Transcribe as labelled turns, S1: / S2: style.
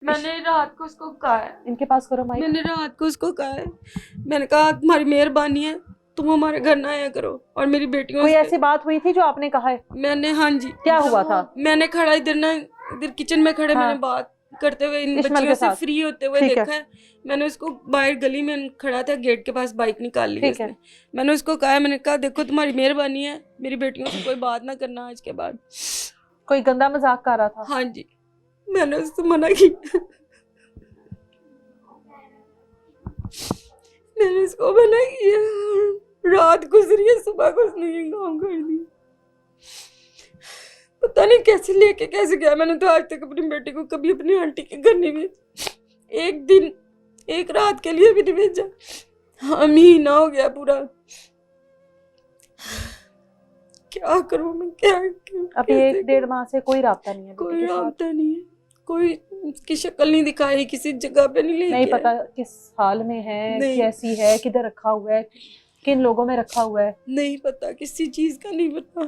S1: मैंने रात को उसको कहा है,
S2: इनके पास करो माइक।
S1: मैंने रात को उसको कहा है, मैंने कहा तुम्हारी मेहरबानी है, तुम हमारे घर ना आया करो। और मेरी बेटियों
S2: कोई
S1: से
S2: ऐसी बात हुई थी जो आपने कहा है?
S1: मैंने, हाँ जी,
S2: क्या हुआ था?
S1: मैंने खड़ा इधर किचन में खड़े
S2: हाँ।
S1: मैंने बात करते हुए इन
S2: इस्माइल
S1: बच्चियों
S2: के
S1: से
S2: साथ?
S1: फ्री होते हुए
S2: ठीक है।
S1: देखा है। मैंने उसको बाहर गली में खड़ा था, गेट के पास बाइक निकाल ली
S2: ठीक है।
S1: उसने। मैंने उसको कहा, मैंने कहा देखो तुम्हारी मेहरबानी है, मेरी बेटियों से कोई बात ना करना आज के बाद।
S2: कोई गंदा मजाक कर रहा था?
S1: हाँ जी, मैंने उससे मना किया, मैंने उसको मना किया। रात गुजरी है, सुबह को उसने ये काम कर दिया। पता नहीं कैसे लेके कैसे गया। मैंने तो आज तक अपनी बेटी को कभी अपनी आंटी के घर नहीं भेजा, एक दिन एक रात के लिए भी नहीं भेजा। हाँ, महीना हो गया पूरा। क्या करूं मैं, क्या
S2: अभी 1-1.5 माह से कोई राब्ता नहीं है बेटी
S1: कोई
S2: के साथ?
S1: राब्ता नहीं है, कोई उसकी शक्ल नहीं दिखाई, किसी जगह पे नहीं लेके
S2: नहीं
S1: आए।
S2: पता किस हाल में है,
S1: नहीं।
S2: कैसी है, किधर रखा हुआ है, किन लोगों में रखा हुआ है?
S1: नहीं पता, किसी चीज का नहीं पता।